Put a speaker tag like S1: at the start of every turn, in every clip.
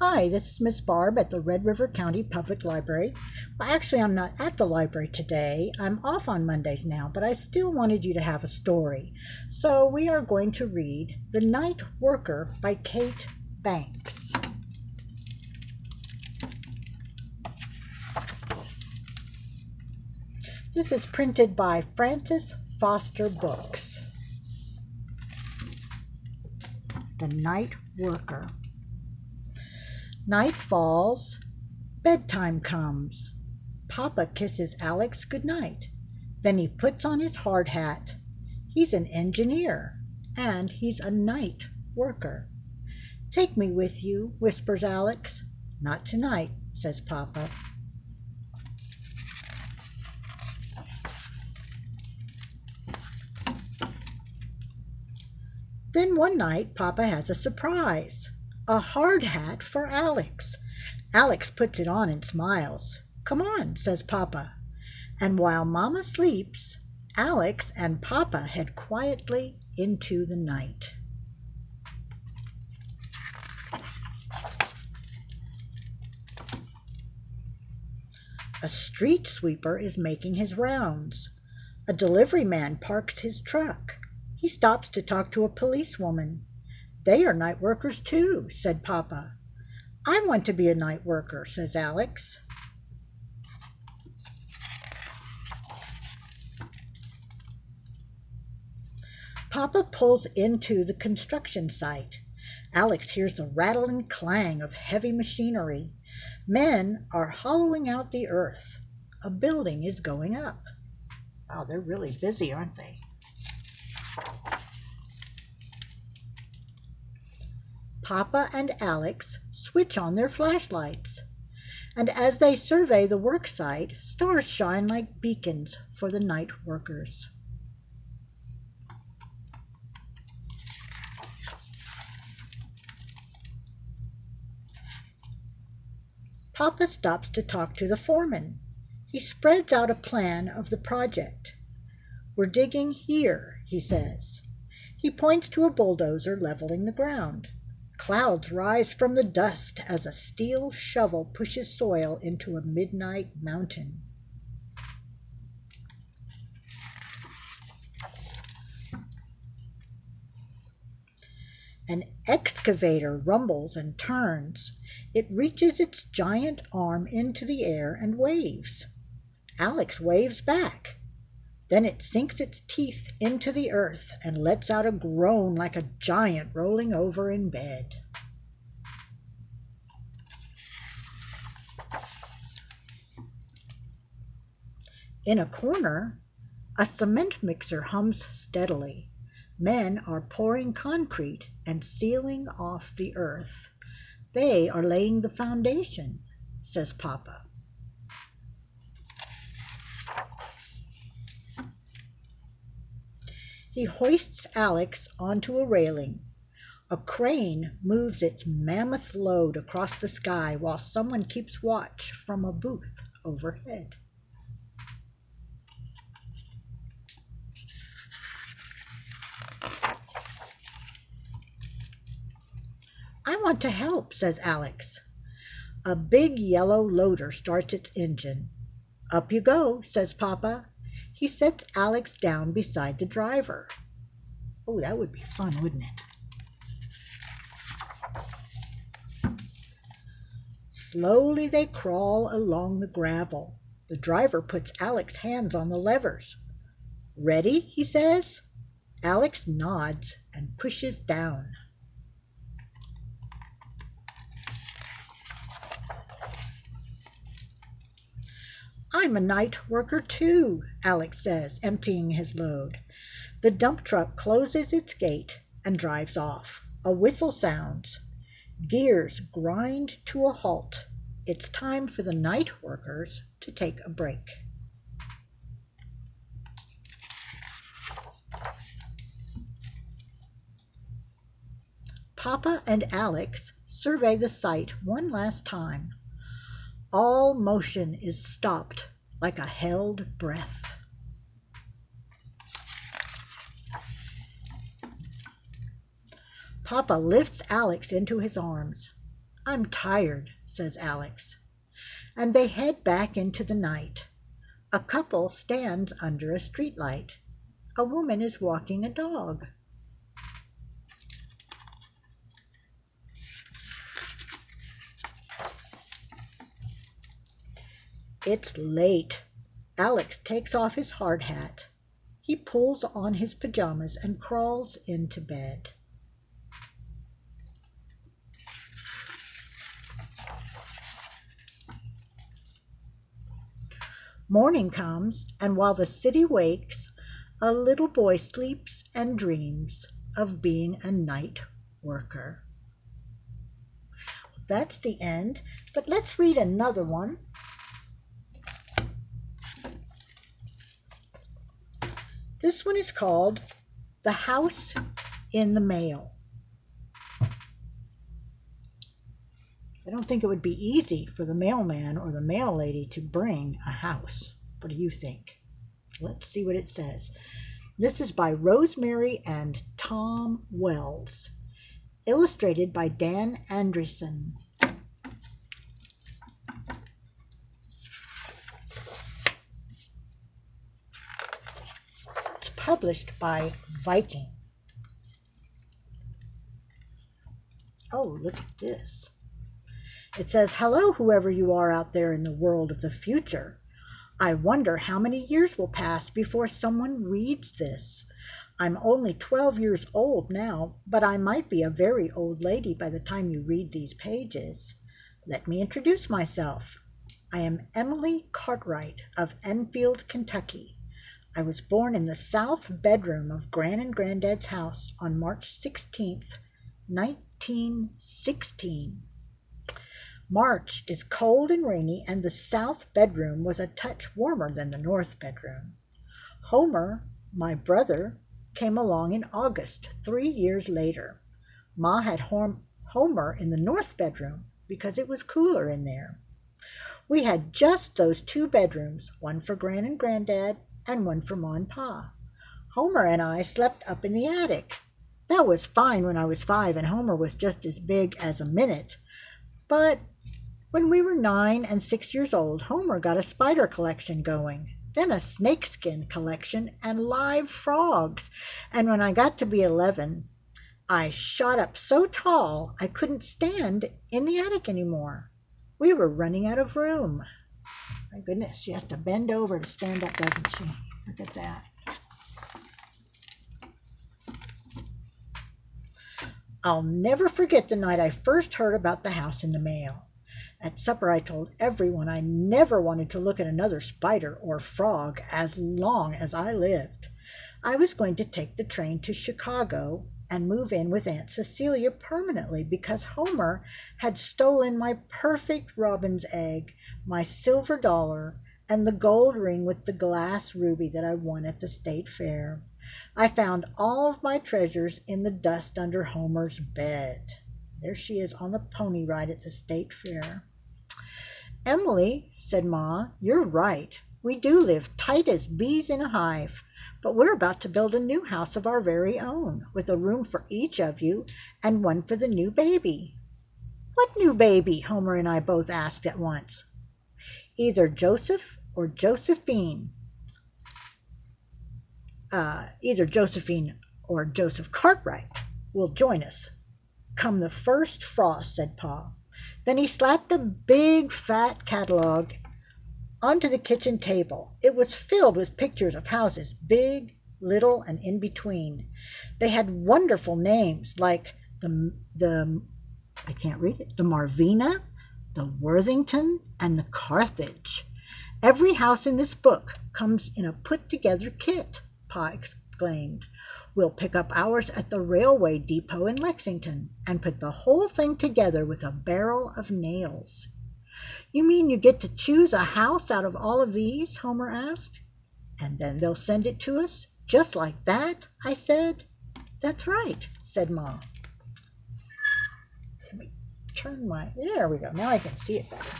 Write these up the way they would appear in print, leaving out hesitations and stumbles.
S1: Hi, this is Miss Barb at the Red River County Public Library. Well, actually, I'm not at the library today. I'm off on Mondays now, but I still wanted you to have a story. So we are going to read The Night Worker by Kate Banks. This is printed by Francis Foster Books. The Night Worker. Night falls, bedtime comes. Papa kisses Alex goodnight. Then he puts on his hard hat. He's an engineer, and he's a night worker. Take me with you, whispers Alex. Not tonight, says Papa. Then one night, Papa has a surprise. A hard hat for Alex. Alex puts it on and smiles. Come on, says Papa. And while Mama sleeps, Alex and Papa head quietly into the night. A street sweeper is making his rounds. A delivery man parks his truck. He stops to talk to a policewoman. They are night workers too, said Papa. I want to be a night worker, says Alex. Papa pulls into the construction site. Alex hears the rattle and clang of heavy machinery. Men are hollowing out the earth. A building is going up. Wow, they're really busy, aren't they? Papa and Alex switch on their flashlights, and as they survey the work site, stars shine like beacons for the night workers. Papa stops to talk to the foreman. He spreads out a plan of the project. We're digging here, he says. He points to a bulldozer leveling the ground. Clouds rise from the dust as a steel shovel pushes soil into a midnight mountain. An excavator rumbles and turns. It reaches its giant arm into the air and waves. Alex waves back. Then it sinks its teeth into the earth and lets out a groan like a giant rolling over in bed. In a corner, a cement mixer hums steadily. Men are pouring concrete and sealing off the earth. They are laying the foundation, says Papa. He hoists Alex onto a railing. A crane moves its mammoth load across the sky while someone keeps watch from a booth overhead. I want to help, says Alex. A big yellow loader starts its engine. Up you go, says Papa. He sets Alex down beside the driver. Oh, that would be fun, wouldn't it? Slowly they crawl along the gravel. The driver puts Alex's hands on the levers. Ready, he says. Alex nods and pushes down. I'm a night worker too, Alex says, emptying his load. The dump truck closes its gate and drives off. A whistle sounds. Gears grind to a halt. It's time for the night workers to take a break. Papa and Alex survey the site one last time. All motion is stopped like a held breath. Papa lifts Alex into his arms. I'm tired, says Alex. And they head back into the night. A couple stands under a streetlight. A woman is walking a dog. It's late. Alex takes off his hard hat. He pulls on his pajamas and crawls into bed. Morning comes, and while the city wakes, a little boy sleeps and dreams of being a night worker. That's the end, but let's read another one. This one is called The House in the Mail. I don't think it would be easy for the mailman or the mail lady to bring a house. What do you think? Let's see what it says. This is by Rosemary and Tom Wells. Illustrated by Dan Andreessen. It's published by Viking. Oh, look at this. It says, "Hello, whoever you are out there in the world of the future. I wonder how many years will pass before someone reads this. I'm only 12 years old now, but I might be a very old lady by the time you read these pages. Let me introduce myself. I am Emily Cartwright of Enfield, Kentucky. I was born in the south bedroom of Gran and Granddad's house on March 16th, 1916. March is cold and rainy, and the south bedroom was a touch warmer than the north bedroom. Homer, my brother, came along in August, 3 years later. Ma had Homer in the north bedroom because it was cooler in there. We had just those 2 bedrooms, one for Gran and Granddad and one for Ma and Pa. Homer and I slept up in the attic. That was fine when I was 5 and Homer was just as big as a minute. But when we were 9 and 6 years old, Homer got a spider collection going, then a snakeskin collection and live frogs. And when I got to be 11, I shot up so tall I couldn't stand in the attic anymore. We were running out of room." My goodness, she has to bend over to stand up, doesn't she? Look at that. I'll never forget the night I first heard about the house in the mail. At supper I told everyone I never wanted to look at another spider or frog as long as I lived. I was going to take the train to Chicago and move in with Aunt Cecilia permanently because Homer had stolen my perfect robin's egg, my silver dollar, and the gold ring with the glass ruby that I won at the state fair. I found all of my treasures in the dust under Homer's bed. There she is on the pony ride at the state fair. "Emily," said Ma, "you're right. We do live tight as bees in a hive. But we're about to build a new house of our very own, with a room for each of you and one for the new baby." "What new baby?" Homer and I both asked at once. "Either Joseph or Josephine. Either Josephine or Joseph Cartwright will join us come the first frost," said Pa. Then he slapped a big fat catalog onto the kitchen table. It was filled with pictures of houses, big, little, and in between. They had wonderful names like I can't read it, the Marvina, the Worthington, and the Carthage. "Every house in this book comes in a put-together kit," Pa exclaimed. "We'll pick up ours at the railway depot in Lexington and put the whole thing together with a barrel of nails." "You mean you get to choose a house out of all of these?" Homer asked. "And then they'll send it to us, just like that?" I said. "That's right," said Ma. Let me turn there we go. Now I can see it better.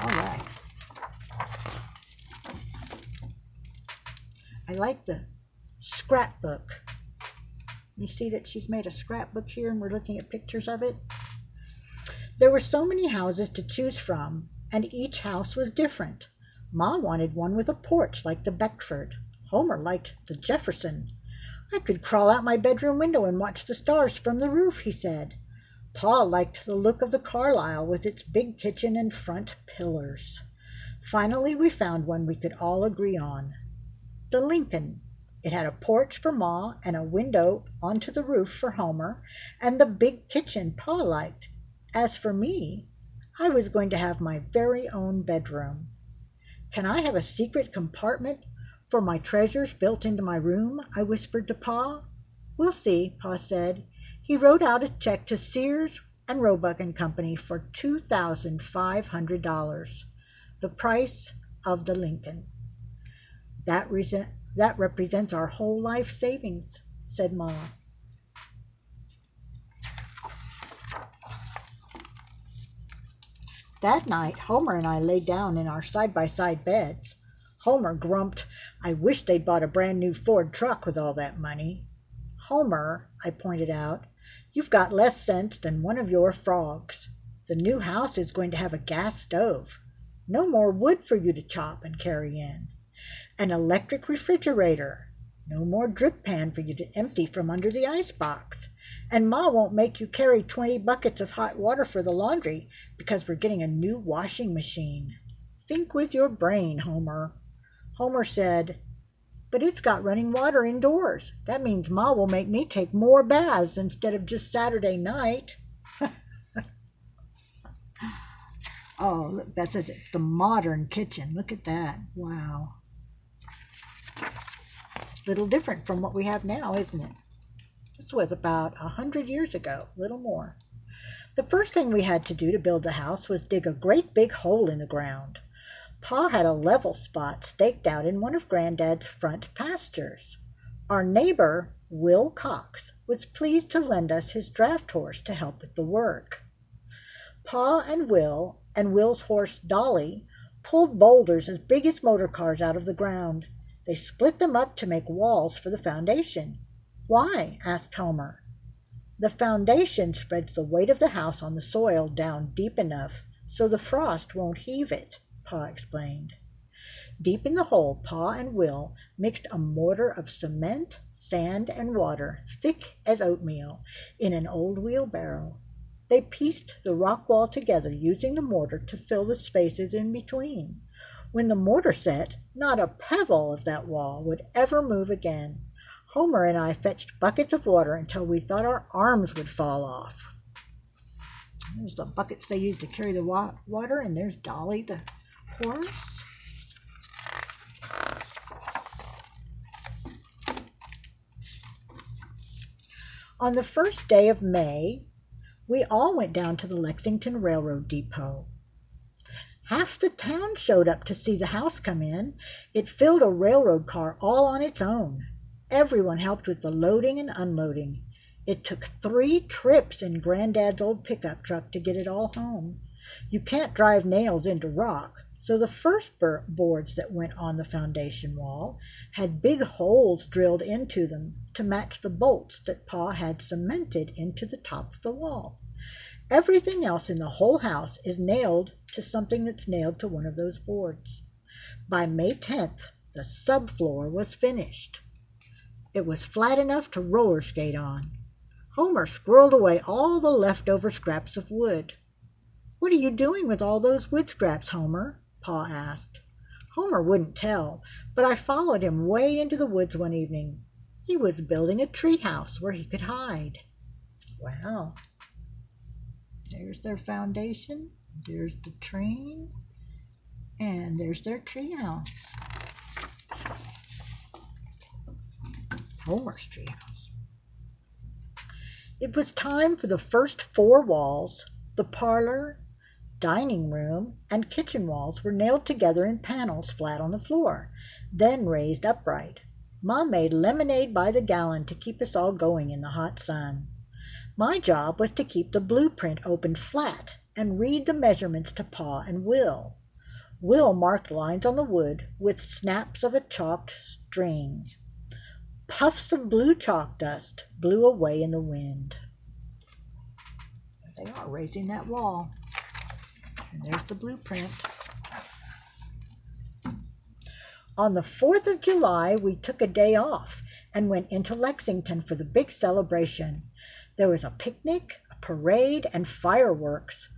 S1: All right. I like the scrapbook. You see that she's made a scrapbook here and we're looking at pictures of it? There were so many houses to choose from, and each house was different. Ma wanted one with a porch like the Beckford. Homer liked the Jefferson. I could crawl out my bedroom window and watch the stars from the roof, he said. Pa liked the look of the Carlisle with its big kitchen and front pillars. Finally, we found one we could all agree on. The Lincoln. It had a porch for Ma and a window onto the roof for Homer, and the big kitchen Pa liked. As for me, I was going to have my very own bedroom. Can I have a secret compartment for my treasures built into my room? I whispered to Pa. We'll see, Pa said. He wrote out a check to Sears and Roebuck and Company for $2,500, the price of the Lincoln. That represents our whole life savings, said Ma. That night, Homer and I lay down in our side-by-side beds. Homer grumped, I wish they'd bought a brand new Ford truck with all that money. Homer, I pointed out, you've got less sense than one of your frogs. The new house is going to have a gas stove. No more wood for you to chop and carry in. An electric refrigerator. No more drip pan for you to empty from under the icebox. And Ma won't make you carry 20 buckets of hot water for the laundry because we're getting a new washing machine. Think with your brain, Homer. Homer said, but it's got running water indoors. That means Ma will make me take more baths instead of just Saturday night. Oh, look, that says it's the modern kitchen. Look at that. Wow. Little different from what we have now, isn't it? This was about 100 years ago, a little more. The first thing we had to do to build the house was dig a great big hole in the ground. Pa had a level spot staked out in one of Granddad's front pastures. Our neighbor, Will Cox, was pleased to lend us his draft horse to help with the work. Pa and Will's horse Dolly pulled boulders as big as motor cars out of the ground. They split them up to make walls for the foundation. Why? Asked Homer. The foundation spreads the weight of the house on the soil down deep enough so the frost won't heave it, Pa explained. Deep in the hole, Pa and Will mixed a mortar of cement, sand, and water, thick as oatmeal, in an old wheelbarrow. They pieced the rock wall together using the mortar to fill the spaces in between. When the mortar set, not a pebble of that wall would ever move again. Homer and I fetched buckets of water until we thought our arms would fall off. There's the buckets they used to carry the water, and there's Dolly the horse. On the first day of May, we all went down to the Lexington Railroad Depot. Half the town showed up to see the house come in. It filled a railroad car all on its own. Everyone helped with the loading and unloading. It took 3 trips in Granddad's old pickup truck to get it all home. You can't drive nails into rock, so the first boards that went on the foundation wall had big holes drilled into them to match the bolts that Pa had cemented into the top of the wall. Everything else in the whole house is nailed to something that's nailed to one of those boards. By May 10th, the subfloor was finished. It was flat enough to roller skate on. Homer squirreled away all the leftover scraps of wood. What are you doing with all those wood scraps, Homer? Pa asked. Homer wouldn't tell, but I followed him way into the woods one evening. He was building a tree house where he could hide. Wow. There's their foundation, there's the train, and there's their tree house. Homer's tree house. It was time for the first 4 walls. The parlor, dining room, and kitchen walls were nailed together in panels flat on the floor, then raised upright. Mom made lemonade by the gallon to keep us all going in the hot sun. My job was to keep the blueprint open flat and read the measurements to Pa and Will. Will marked lines on the wood with snaps of a chalked string. Puffs of blue chalk dust blew away in the wind. They are raising that wall. And there's the blueprint. On the 4th of July, we took a day off and went into Lexington for the big celebration. There was a picnic, a parade, and fireworks.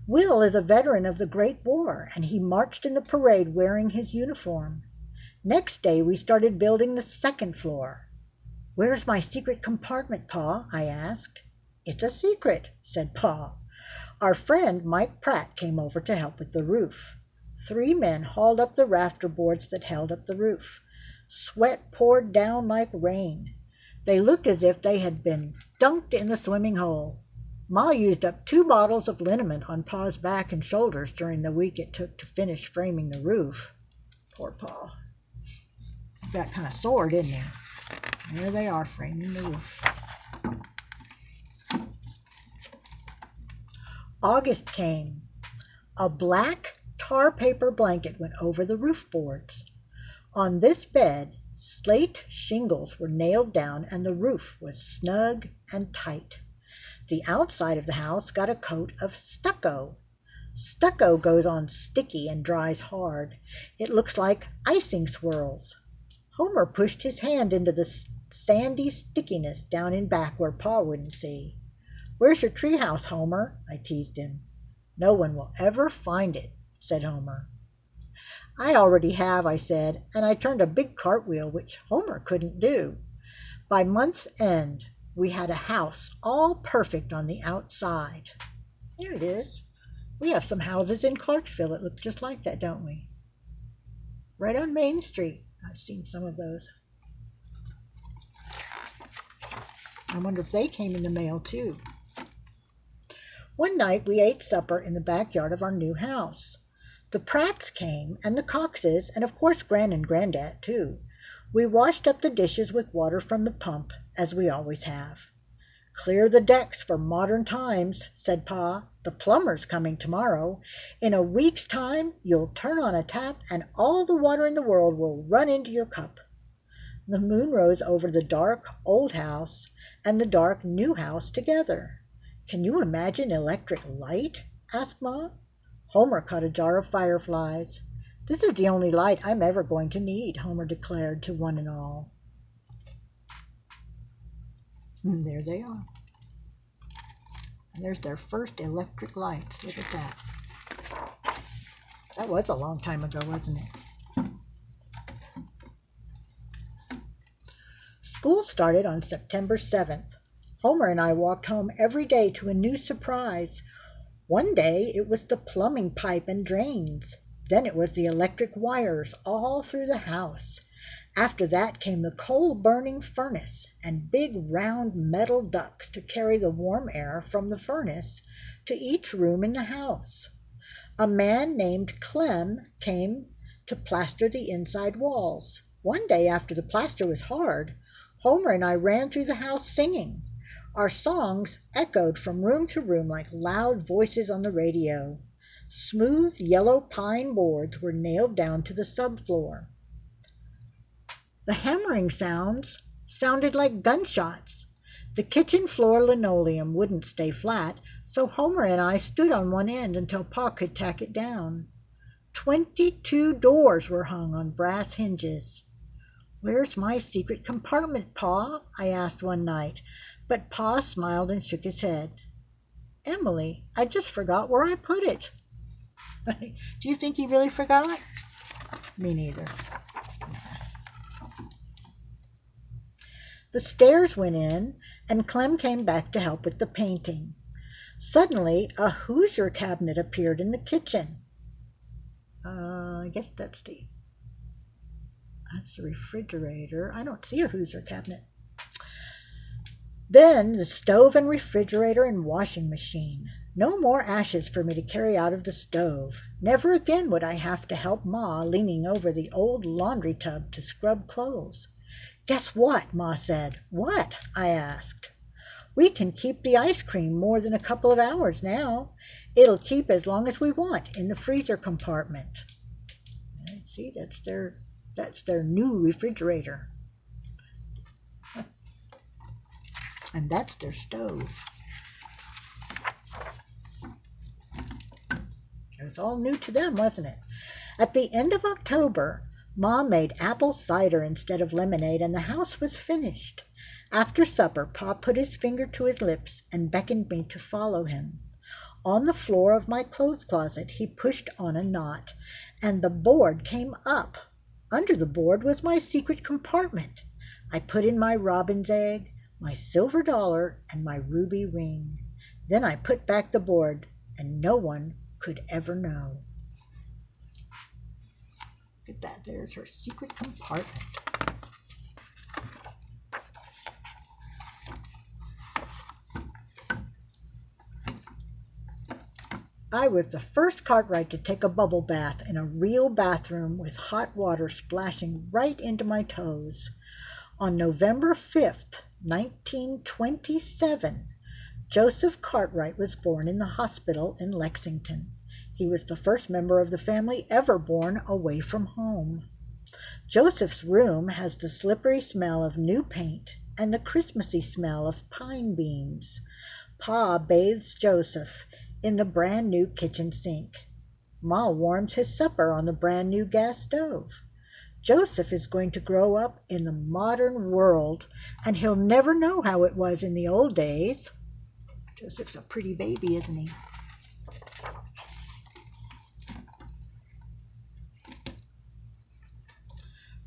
S1: Will is a veteran of the Great War, and he marched in the parade wearing his uniform. Next day, we started building the 2nd floor. "Where's my secret compartment, Pa?" I asked. "It's a secret," said Pa. Our friend Mike Pratt came over to help with the roof. 3 men hauled up the rafter boards that held up the roof. Sweat poured down like rain. They looked as if they had been dunked in the swimming hole. Ma used up 2 bottles of liniment on Pa's back and shoulders during the week it took to finish framing the roof. Poor Pa. He got kind of sore, didn't he? There they are, framing the roof. August came. A black tar paper blanket went over the roof boards. On this bed, slate shingles were nailed down and the roof was snug and tight. The outside of the house got a coat of stucco. Stucco goes on sticky and dries hard. It looks like icing swirls. Homer pushed his hand into the sandy stickiness down in back where Pa wouldn't see. "Where's your treehouse, Homer?" I teased him. "No one will ever find it," said Homer. "I already have," I said, and I turned a big cartwheel, which Homer couldn't do. By month's end, we had a house all perfect on the outside. Here it is. We have some houses in Clarksville that look just like that, don't we? Right on Main Street. I've seen some of those. I wonder if they came in the mail too. One night we ate supper in the backyard of our new house. The Pratts came, and the Coxes, and of course Gran and Granddad too. We washed up the dishes with water from the pump, as we always have. "Clear the decks for modern times," said Pa. "The plumber's coming tomorrow. In a week's time, you'll turn on a tap, and all the water in the world will run into your cup." The moon rose over the dark old house and the dark new house together. "Can you imagine electric light?" asked Ma. Homer caught a jar of fireflies. "This is the only light I'm ever going to need," Homer declared to one and all. And there they are. And there's their first electric lights. Look at that. That was a long time ago, wasn't it? School started on September 7th. Homer and I walked home every day to a new surprise. One day it was the plumbing pipe and drains. Then it was the electric wires all through the house. After that came the coal-burning furnace and big round metal ducts to carry the warm air from the furnace to each room in the house. A man named Clem came to plaster the inside walls. One day after the plaster was hard, Homer and I ran through the house singing. Our songs echoed from room to room like loud voices on the radio. Smooth yellow pine boards were nailed down to the subfloor. The hammering sounds sounded like gunshots. The kitchen floor linoleum wouldn't stay flat, so Homer and I stood on one end until Pa could tack it down. 22 doors were hung on brass hinges. "Where's my secret compartment, Pa?" I asked one night, but Pa smiled and shook his head. "Emily, I just forgot where I put it." Do you think he really forgot? Me neither. The stairs went in, and Clem came back to help with the painting. Suddenly, a Hoosier cabinet appeared in the kitchen. I guess that's the refrigerator. I don't see a Hoosier cabinet. Then the stove and refrigerator and washing machine. No more ashes for me to carry out of the stove. Never again would I have to help Ma leaning over the old laundry tub to scrub clothes. "Guess what?" Ma said. "What?" I asked. "We can keep the ice cream more than a couple of hours now. It'll keep as long as we want in the freezer compartment." See, that's their new refrigerator. And that's their stove. was all new to them, wasn't it? At the end of October, Ma made apple cider instead of lemonade, and the house was finished. After supper, Pa put his finger to his lips and beckoned me to follow him. On the floor of my clothes closet, he pushed on a knot, and the board came up. Under the board was my secret compartment. I put in my robin's egg, my silver dollar, and my ruby ring. Then I put back the board, and no one could ever know. Look at that. There's her secret compartment. I was the first Cartwright to take a bubble bath in a real bathroom with hot water splashing right into my toes. On November 5th, 1927, Joseph Cartwright was born in the hospital in Lexington. He was the first member of the family ever born away from home. Joseph's room has the slippery smell of new paint and the Christmassy smell of pine beams. Pa bathes Joseph in the brand new kitchen sink. Ma warms his supper on the brand new gas stove. Joseph is going to grow up in the modern world, and he'll never know how it was in the old days. Joseph's a pretty baby, isn't he?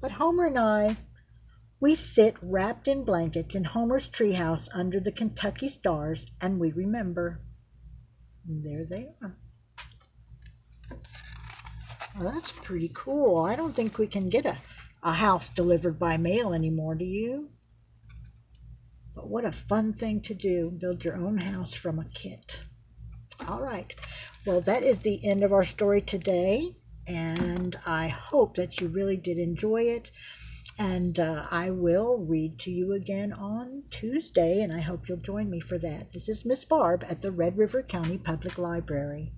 S1: But Homer and I, we sit wrapped in blankets in Homer's treehouse under the Kentucky stars, and we remember. And there they are. Well, that's pretty cool. I don't think we can get a house delivered by mail anymore, do you? But what a fun thing to do, build your own house from a kit. All right. Well, that is the end of our story today, and I hope that you really did enjoy it. And I will read to you again on Tuesday, and I hope you'll join me for that. This is Miss Barb at the Red River County Public Library.